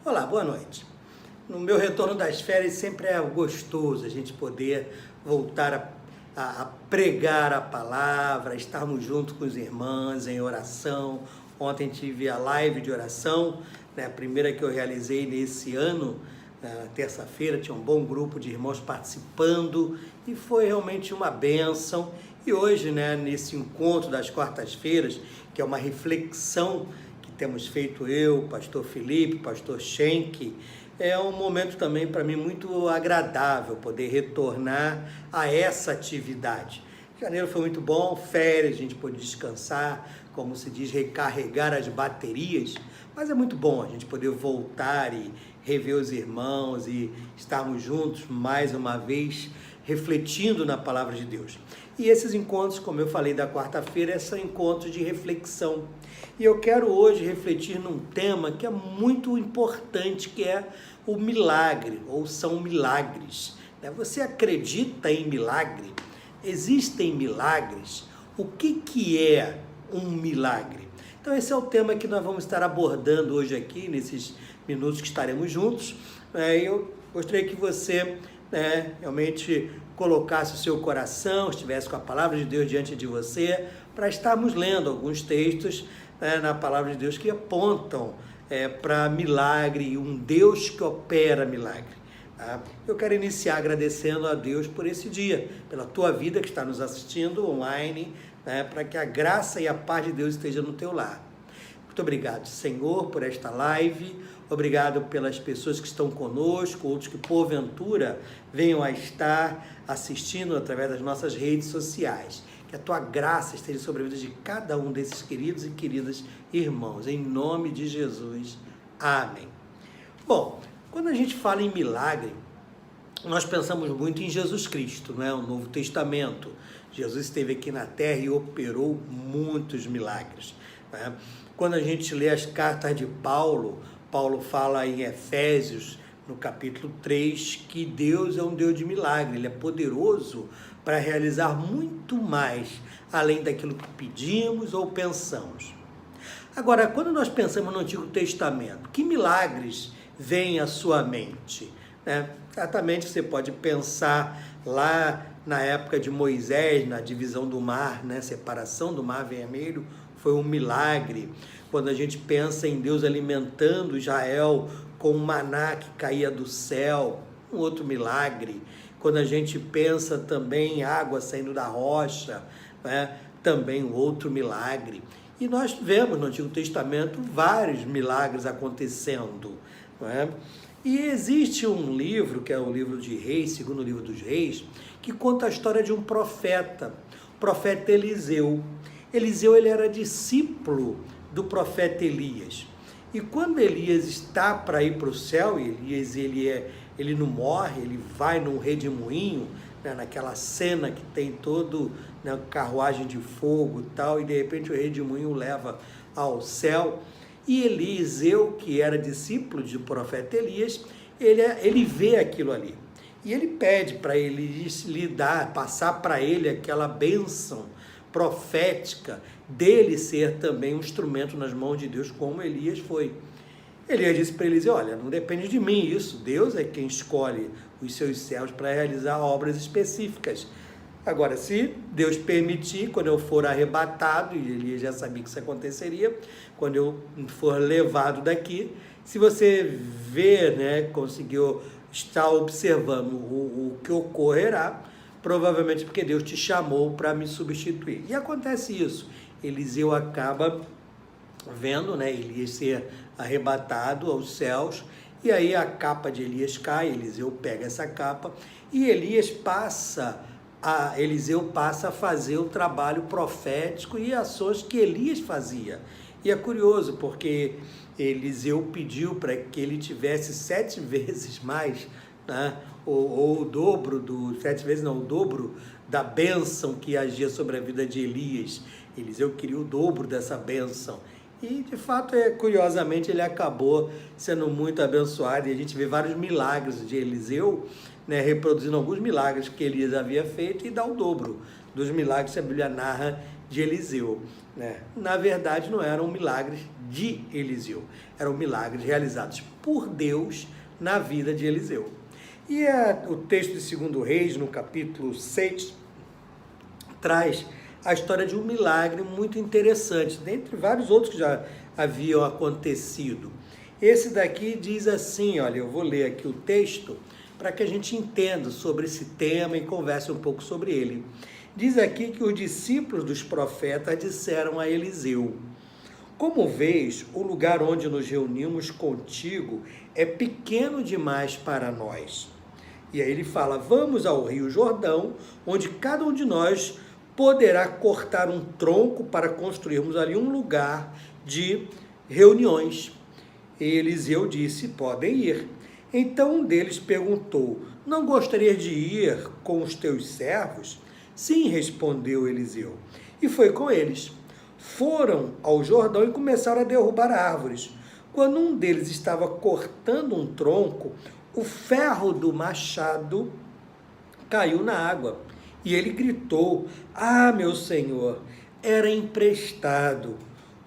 Olá, boa noite. No meu retorno das férias sempre é gostoso a gente poder voltar a pregar a palavra, estarmos juntos com os irmãos em oração. Ontem tive a live de oração, né, a primeira que eu realizei nesse ano, na terça-feira, tinha um bom grupo de irmãos participando e foi realmente uma bênção. E hoje, né, nesse encontro das quartas-feiras, que é uma reflexão que temos feito eu, pastor Felipe, pastor Schenck, é um momento também para mim muito agradável poder retornar a essa atividade. Janeiro foi muito bom, férias, a gente pôde descansar, como se diz, recarregar as baterias, mas é muito bom a gente poder voltar e rever os irmãos e estarmos juntos mais uma vez, refletindo na palavra de Deus. E esses encontros, como eu falei da quarta-feira, são encontros de reflexão. E eu quero hoje refletir num tema que é muito importante, que é o milagre, ou são milagres. Você acredita em milagre? Existem milagres? O que é um milagre? Então esse é o tema que nós vamos estar abordando hoje aqui, nesses minutos que estaremos juntos. Eu gostaria que você realmente colocasse o seu coração, estivesse com a palavra de Deus diante de você, para estarmos lendo alguns textos na palavra de Deus que apontam para milagre, um Deus que opera milagre. Tá? Eu quero iniciar agradecendo a Deus por esse dia, pela tua vida que está nos assistindo online, para que a graça e a paz de Deus esteja no teu lar. Muito obrigado, Senhor, por esta live. Obrigado pelas pessoas que estão conosco, outros que porventura venham a estar assistindo através das nossas redes sociais. Que a tua graça esteja sobre a vida de cada um desses queridos e queridas irmãos. Em nome de Jesus. Amém. Bom, quando a gente fala em milagre, nós pensamos muito em Jesus Cristo, não é? O Novo Testamento. Jesus esteve aqui na terra e operou muitos milagres. Né? Quando a gente lê as cartas de Paulo, Paulo fala em Efésios, no capítulo 3, que Deus é um Deus de milagre, Ele é poderoso para realizar muito mais, além daquilo que pedimos ou pensamos. Agora, quando nós pensamos no Antigo Testamento, que milagres vêm à sua mente? Certamente você pode pensar lá na época de Moisés, na divisão do mar, separação do mar vermelho, foi um milagre. Quando a gente pensa em Deus alimentando Israel com o maná que caía do céu, um outro milagre. Quando a gente pensa também em água saindo da rocha, também um outro milagre. E nós vemos no Antigo Testamento vários milagres acontecendo. E existe um livro, que é o livro de Reis, segundo o livro dos Reis, que conta a história de um profeta, o profeta Eliseu. Eliseu, ele era discípulo do profeta Elias. E quando Elias está para ir para o céu, Elias ele não morre, ele vai num redemoinho, naquela cena que tem todo carruagem de fogo e tal, e de repente o redemoinho leva ao céu. E Eliseu, que era discípulo do profeta Elias, ele vê aquilo ali. E ele pede para Elias lhe dar, passar para ele aquela bênção profética dele ser também um instrumento nas mãos de Deus, como Elias foi. Elias disse para Eliseu: olha, não depende de mim isso, Deus é quem escolhe os seus servos para realizar obras específicas. Agora, se Deus permitir, quando eu for arrebatado, e Elias já sabia que isso aconteceria, quando eu for levado daqui, se você ver, conseguiu estar observando o que ocorrerá, provavelmente porque Deus te chamou para me substituir. E acontece isso. Eliseu acaba vendo, Elias ser arrebatado aos céus, e aí a capa de Elias cai, Eliseu pega essa capa, e Eliseu passa a fazer o trabalho profético e ações que Elias fazia. E é curioso, porque Eliseu pediu para que ele tivesse 7 vezes mais, ou o dobro o dobro da bênção que agia sobre a vida de Elias. Eliseu queria o dobro dessa bênção. E, de fato, curiosamente, ele acabou sendo muito abençoado. E a gente vê vários milagres de Eliseu, reproduzindo alguns milagres que Elias havia feito, e dá o dobro dos milagres que a Bíblia narra de Eliseu, né? Na verdade, não eram milagres de Eliseu, eram milagres realizados por Deus na vida de Eliseu. E o texto de 2 Reis, no capítulo 6, traz a história de um milagre muito interessante, dentre vários outros que já haviam acontecido. Esse daqui diz assim, olha, eu vou ler aqui o texto para que a gente entenda sobre esse tema e converse um pouco sobre ele. Diz aqui que os discípulos dos profetas disseram a Eliseu: como vês, o lugar onde nos reunimos contigo é pequeno demais para nós. E aí ele fala, vamos ao Rio Jordão, onde cada um de nós poderá cortar um tronco para construirmos ali um lugar de reuniões. E Eliseu disse, podem ir. Então um deles perguntou, não gostaria de ir com os teus servos? Sim, respondeu Eliseu, e foi com eles. Foram ao Jordão e começaram a derrubar árvores. Quando um deles estava cortando um tronco, o ferro do machado caiu na água. E ele gritou, ah, meu senhor, era emprestado.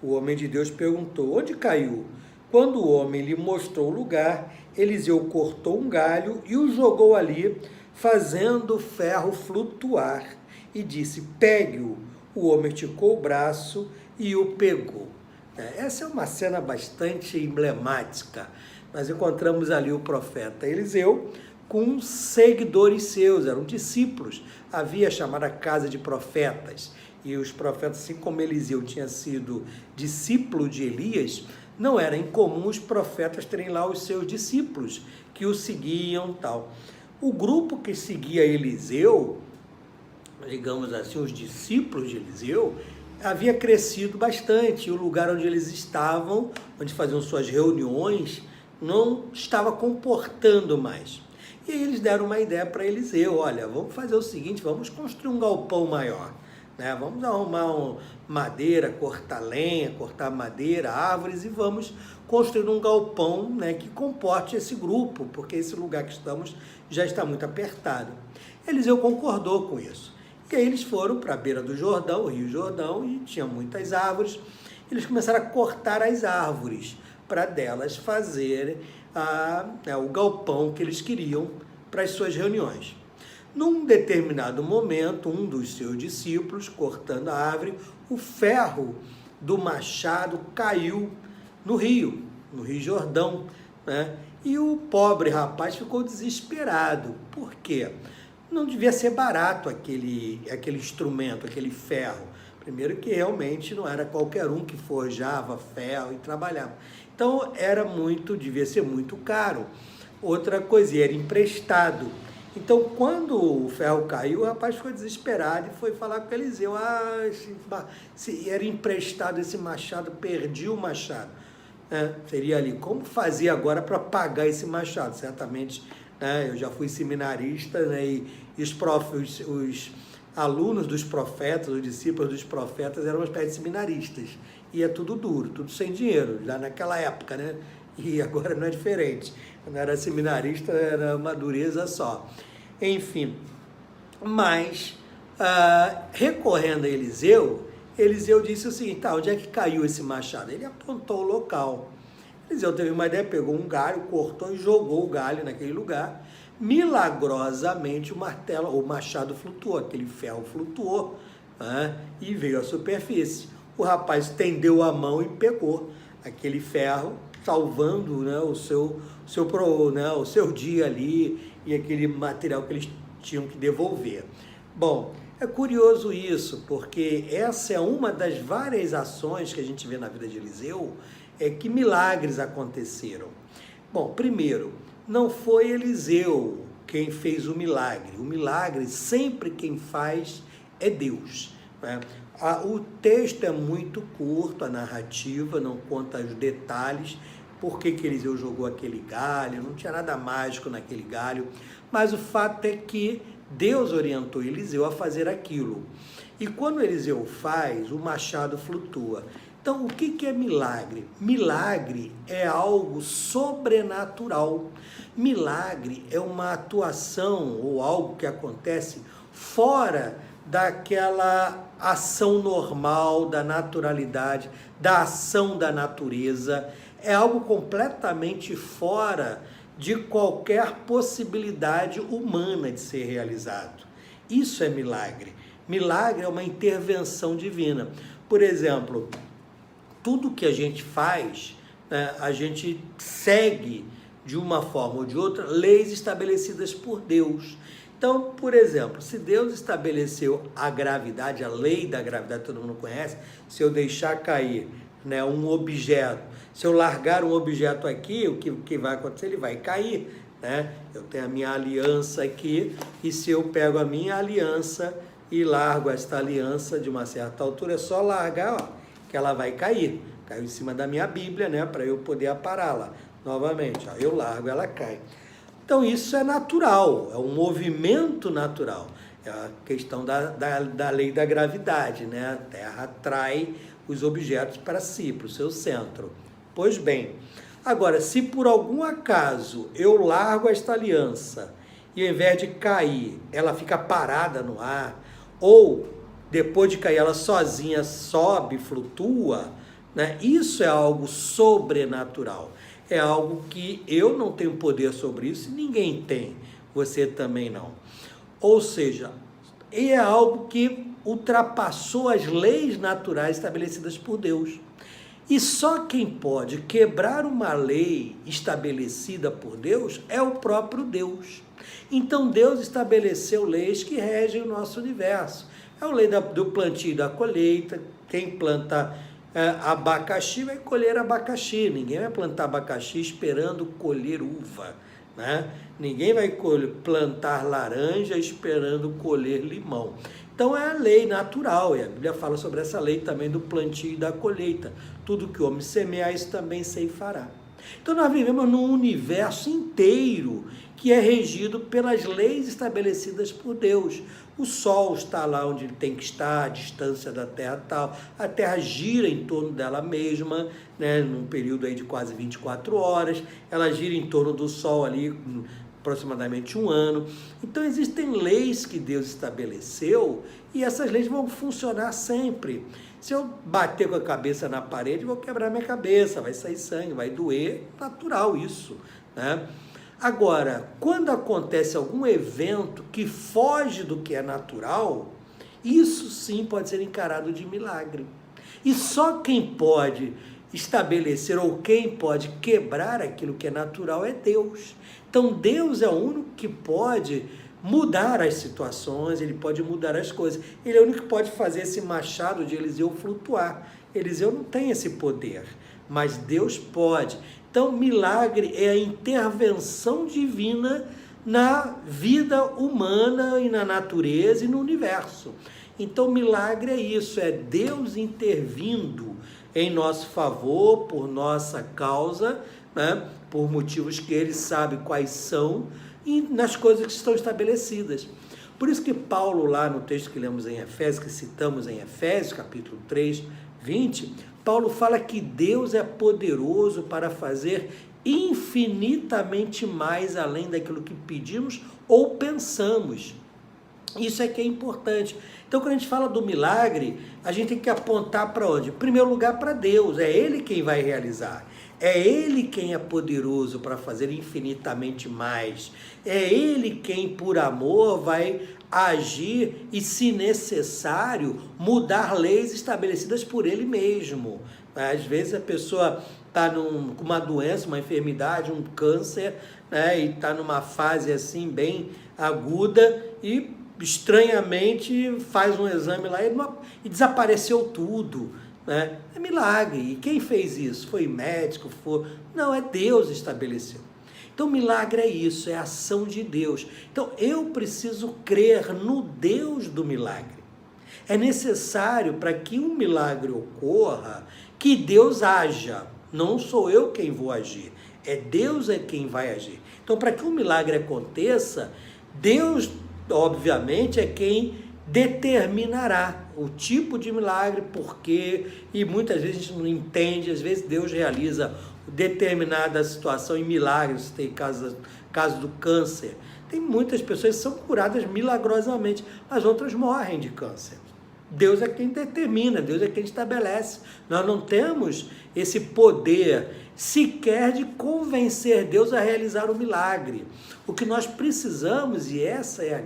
O homem de Deus perguntou, onde caiu? Quando o homem lhe mostrou o lugar, Eliseu cortou um galho e o jogou ali, fazendo o ferro flutuar. E disse, pegue-o. O homem esticou o braço e o pegou. Essa é uma cena bastante emblemática. Nós encontramos ali o profeta Eliseu com seguidores seus, eram discípulos. Havia a chamada casa de profetas. E os profetas, assim como Eliseu tinha sido discípulo de Elias, não era incomum os profetas terem lá os seus discípulos que o seguiam tal. O grupo que seguia Eliseu, digamos assim, os discípulos de Eliseu, havia crescido bastante. O lugar onde eles estavam, onde faziam suas reuniões, não estava comportando mais. E aí eles deram uma ideia para Eliseu, olha, vamos fazer o seguinte, vamos construir um galpão maior, né? Vamos arrumar madeira, cortar lenha, cortar madeira, árvores e vamos construir um galpão, né, que comporte esse grupo, porque esse lugar que estamos já está muito apertado. Eliseu concordou com isso. E aí eles foram para a beira do Jordão, o Rio Jordão, e tinha muitas árvores. Eles começaram a cortar as árvores para delas fazerem o galpão que eles queriam para as suas reuniões. Num determinado momento, um dos seus discípulos, cortando a árvore, o ferro do machado caiu no Rio Jordão, né? E o pobre rapaz ficou desesperado. Por quê? Não devia ser barato aquele instrumento, aquele ferro. Primeiro que realmente não era qualquer um que forjava ferro e trabalhava. Então devia ser muito caro. Outra coisa, era emprestado. Então quando o ferro caiu, o rapaz ficou desesperado e foi falar com Eliseu, se era emprestado esse machado, perdi o machado. Seria ali, como fazer agora para pagar esse machado? Certamente, eu já fui seminarista, né, e os alunos dos profetas, os discípulos dos profetas eram uma espécie de seminaristas. E é tudo duro, tudo sem dinheiro, já naquela época, né? E agora não é diferente. Quando era seminarista, era uma dureza só. Enfim, mas, recorrendo a Eliseu, Eliseu disse o seguinte, onde é que caiu esse machado? Ele apontou o local. Eliseu teve uma ideia, pegou um galho, cortou e jogou o galho naquele lugar. Milagrosamente o machado flutuou, aquele ferro flutuou, e veio à superfície. O rapaz estendeu a mão e pegou aquele ferro, salvando, né, o seu dia ali e aquele material que eles tinham que devolver. Bom, é curioso isso, porque essa é uma das várias ações que a gente vê na vida de Eliseu, que milagres aconteceram. Bom, primeiro, não foi Eliseu quem fez o milagre sempre quem faz é Deus, né? O texto é muito curto, a narrativa não conta os detalhes, por que Eliseu jogou aquele galho, não tinha nada mágico naquele galho, mas o fato é que Deus orientou Eliseu a fazer aquilo. E quando Eliseu faz, o machado flutua. Então, o que é milagre? Milagre é algo sobrenatural. Milagre é uma atuação ou algo que acontece fora daquela ação normal, da naturalidade, da ação da natureza. É algo completamente fora de qualquer possibilidade humana de ser realizado. Isso é milagre. Milagre é uma intervenção divina. Por exemplo, tudo que a gente faz, né, a gente segue de uma forma ou de outra leis estabelecidas por Deus. Então, por exemplo, se Deus estabeleceu a gravidade, a lei da gravidade, todo mundo conhece, se eu deixar cair, né, um objeto, se eu largar um objeto aqui, o que vai acontecer? Ele vai cair, né? Eu tenho a minha aliança aqui, e se eu pego a minha aliança e largo esta aliança de uma certa altura, é só largar, ó, que ela vai cair. Caiu em cima da minha Bíblia, né, para eu poder apará-la novamente. Ó, eu largo, ela cai. Então isso é natural, é um movimento natural. É a questão da lei da gravidade, né? A Terra atrai os objetos para si, para o seu centro. Pois bem, agora, se por algum acaso eu largo esta aliança e ao invés de cair, ela fica parada no ar, ou depois de cair ela sozinha sobe, flutua, né? Isso é algo sobrenatural. É algo que eu não tenho poder sobre isso e ninguém tem, você também não. Ou seja, é algo que ultrapassou as leis naturais estabelecidas por Deus. E só quem pode quebrar uma lei estabelecida por Deus é o próprio Deus. Então Deus estabeleceu leis que regem o nosso universo. É a lei do plantio e da colheita. Quem planta abacaxi vai colher abacaxi. Ninguém vai plantar abacaxi esperando colher uva, né? Ninguém vai plantar laranja esperando colher limão. Então é a lei natural, e a Bíblia fala sobre essa lei também do plantio e da colheita. Tudo que o homem semear, isso também ceifará. Então nós vivemos num universo inteiro que é regido pelas leis estabelecidas por Deus. O Sol está lá onde ele tem que estar, a distância da Terra tal, a Terra gira em torno dela mesma, né, num período aí de quase 24 horas, ela gira em torno do Sol ali aproximadamente um ano. Então existem leis que Deus estabeleceu e essas leis vão funcionar sempre. Se eu bater com a cabeça na parede, vou quebrar minha cabeça, vai sair sangue, vai doer, natural isso, né? Agora, quando acontece algum evento que foge do que é natural, isso sim pode ser encarado de milagre. E só quem pode estabelecer ou quem pode quebrar aquilo que é natural é Deus. Então Deus é o único que pode mudar as situações, ele pode mudar as coisas. Ele é o único que pode fazer esse machado de Eliseu flutuar. Eliseu não tem esse poder, mas Deus pode. Então, milagre é a intervenção divina na vida humana e na natureza e no universo. Então, milagre é isso, é Deus intervindo em nosso favor, por nossa causa, né? Por motivos que Ele sabe quais são e nas coisas que estão estabelecidas. Por isso que Paulo, lá no texto que lemos em Efésios, que citamos em Efésios, capítulo 3, 20... Paulo fala que Deus é poderoso para fazer infinitamente mais além daquilo que pedimos ou pensamos. Isso é que é importante. Então, quando a gente fala do milagre, a gente tem que apontar para onde? Em primeiro lugar, para Deus. É Ele quem vai realizar. É Ele quem é poderoso para fazer infinitamente mais. É Ele quem, por amor, vai agir e, se necessário, mudar leis estabelecidas por Ele mesmo. Às vezes a pessoa está com uma doença, uma enfermidade, um câncer, né, e está numa fase assim bem aguda e estranhamente faz um exame lá e desapareceu tudo. Né? É milagre. E quem fez isso? Foi médico? Não, é Deus que estabeleceu. Então, milagre é isso, é a ação de Deus. Então, eu preciso crer no Deus do milagre. É necessário, para que um milagre ocorra, que Deus haja. Não sou eu quem vou agir, é Deus quem vai agir. Então, para que um milagre aconteça, Deus, obviamente, é quem determinará o tipo de milagre, porquê, e muitas vezes a gente não entende, às vezes Deus realiza determinada situação em milagres. Tem caso do câncer, Tem muitas pessoas que são curadas milagrosamente, as outras morrem de câncer. Deus é quem determina, Deus é quem estabelece. Nós não temos esse poder sequer de convencer Deus a realizar o milagre. O que nós precisamos, e essa é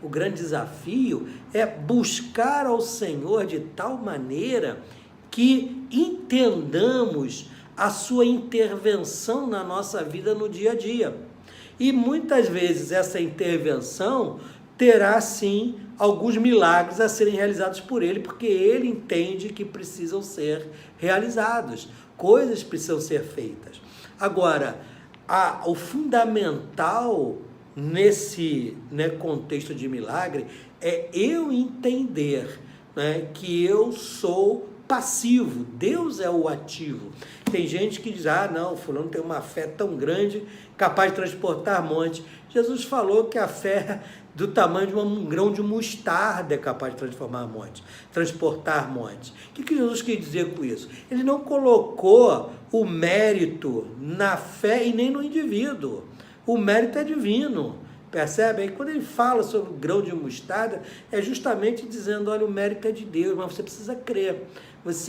o grande desafio, é buscar ao Senhor de tal maneira que entendamos a sua intervenção na nossa vida no dia a dia. E muitas vezes essa intervenção terá sim alguns milagres a serem realizados por ele, porque ele entende que precisam ser realizados, coisas precisam ser feitas. Agora, o fundamental nesse contexto de milagre é eu entender, que eu sou passivo, Deus é o ativo. Tem gente que diz, não, fulano tem uma fé tão grande, capaz de transportar montes. Jesus falou que a fé do tamanho de um grão de mostarda é capaz de transportar montes. O que Jesus quis dizer com isso? Ele não colocou o mérito na fé e nem no indivíduo. O mérito é divino. Percebe? Aí quando ele fala sobre o grão de mostarda, é justamente dizendo, olha, o mérito é de Deus, mas você precisa crer.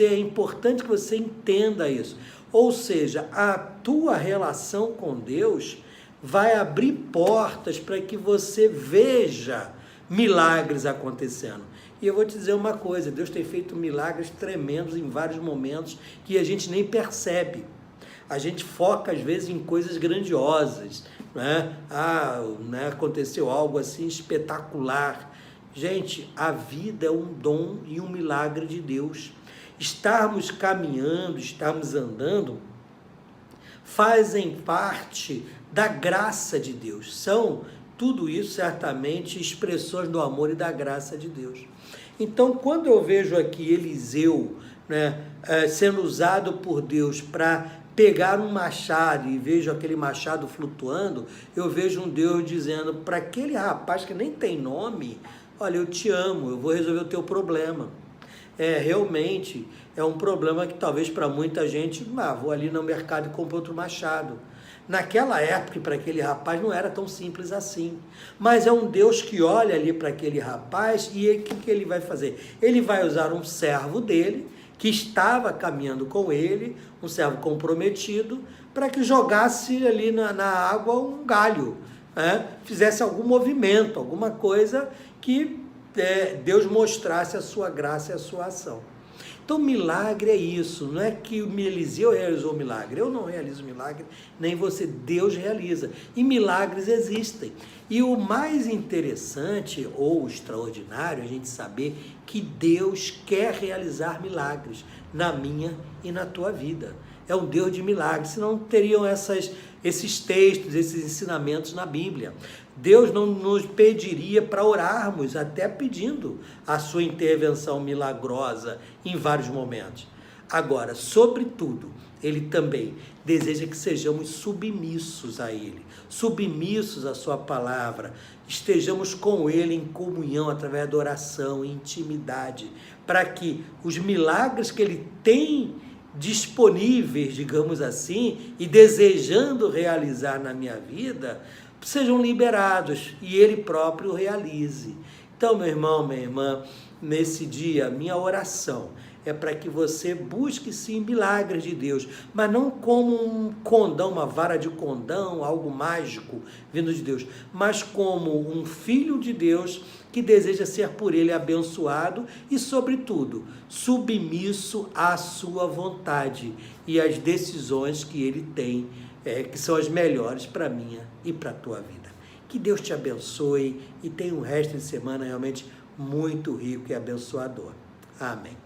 É importante que você entenda isso. Ou seja, a tua relação com Deus vai abrir portas para que você veja milagres acontecendo. E eu vou te dizer uma coisa, Deus tem feito milagres tremendos em vários momentos que a gente nem percebe. A gente foca às vezes em coisas grandiosas, aconteceu algo assim espetacular. Gente, a vida é um dom e um milagre de Deus. Estarmos caminhando, estarmos andando, fazem parte da graça de Deus. São tudo isso certamente expressões do amor e da graça de Deus. Então, quando eu vejo aqui Eliseu sendo usado por Deus para pegar um machado e vejo aquele machado flutuando, eu vejo um Deus dizendo para aquele rapaz que nem tem nome, olha, eu te amo, eu vou resolver o teu problema. Realmente é um problema que talvez para muita gente, vou ali no mercado e compro outro machado. Naquela época, para aquele rapaz, não era tão simples assim. Mas é um Deus que olha ali para aquele rapaz e o que ele vai fazer? Ele vai usar um servo dele, que estava caminhando com ele, um servo comprometido, para que jogasse ali na água um galho, fizesse algum movimento, alguma coisa que Deus mostrasse a sua graça e a sua ação. Então, milagre é isso, não é que o Eliseu realizou o milagre, eu não realizo milagre, nem você, Deus realiza, e milagres existem. E o mais interessante ou extraordinário é a gente saber que Deus quer realizar milagres na minha e na tua vida. É um Deus de milagres, senão não teriam esses textos, esses ensinamentos na Bíblia. Deus não nos pediria para orarmos, até pedindo a sua intervenção milagrosa em vários momentos. Agora, sobretudo, Ele também deseja que sejamos submissos a Ele, submissos à sua palavra, estejamos com Ele em comunhão através da oração, intimidade, para que os milagres que Ele tem disponíveis, digamos assim, e desejando realizar na minha vida, sejam liberados e Ele próprio realize. Então, meu irmão, minha irmã, nesse dia, minha oração é para que você busque sim milagres de Deus, mas não como um condão, uma vara de condão, algo mágico vindo de Deus, mas como um filho de Deus que deseja ser por Ele abençoado e, sobretudo, submisso à sua vontade e às decisões que Ele tem, que são as melhores para a minha e para a tua vida. Que Deus te abençoe e tenha um resto de semana realmente muito rico e abençoador. Amém.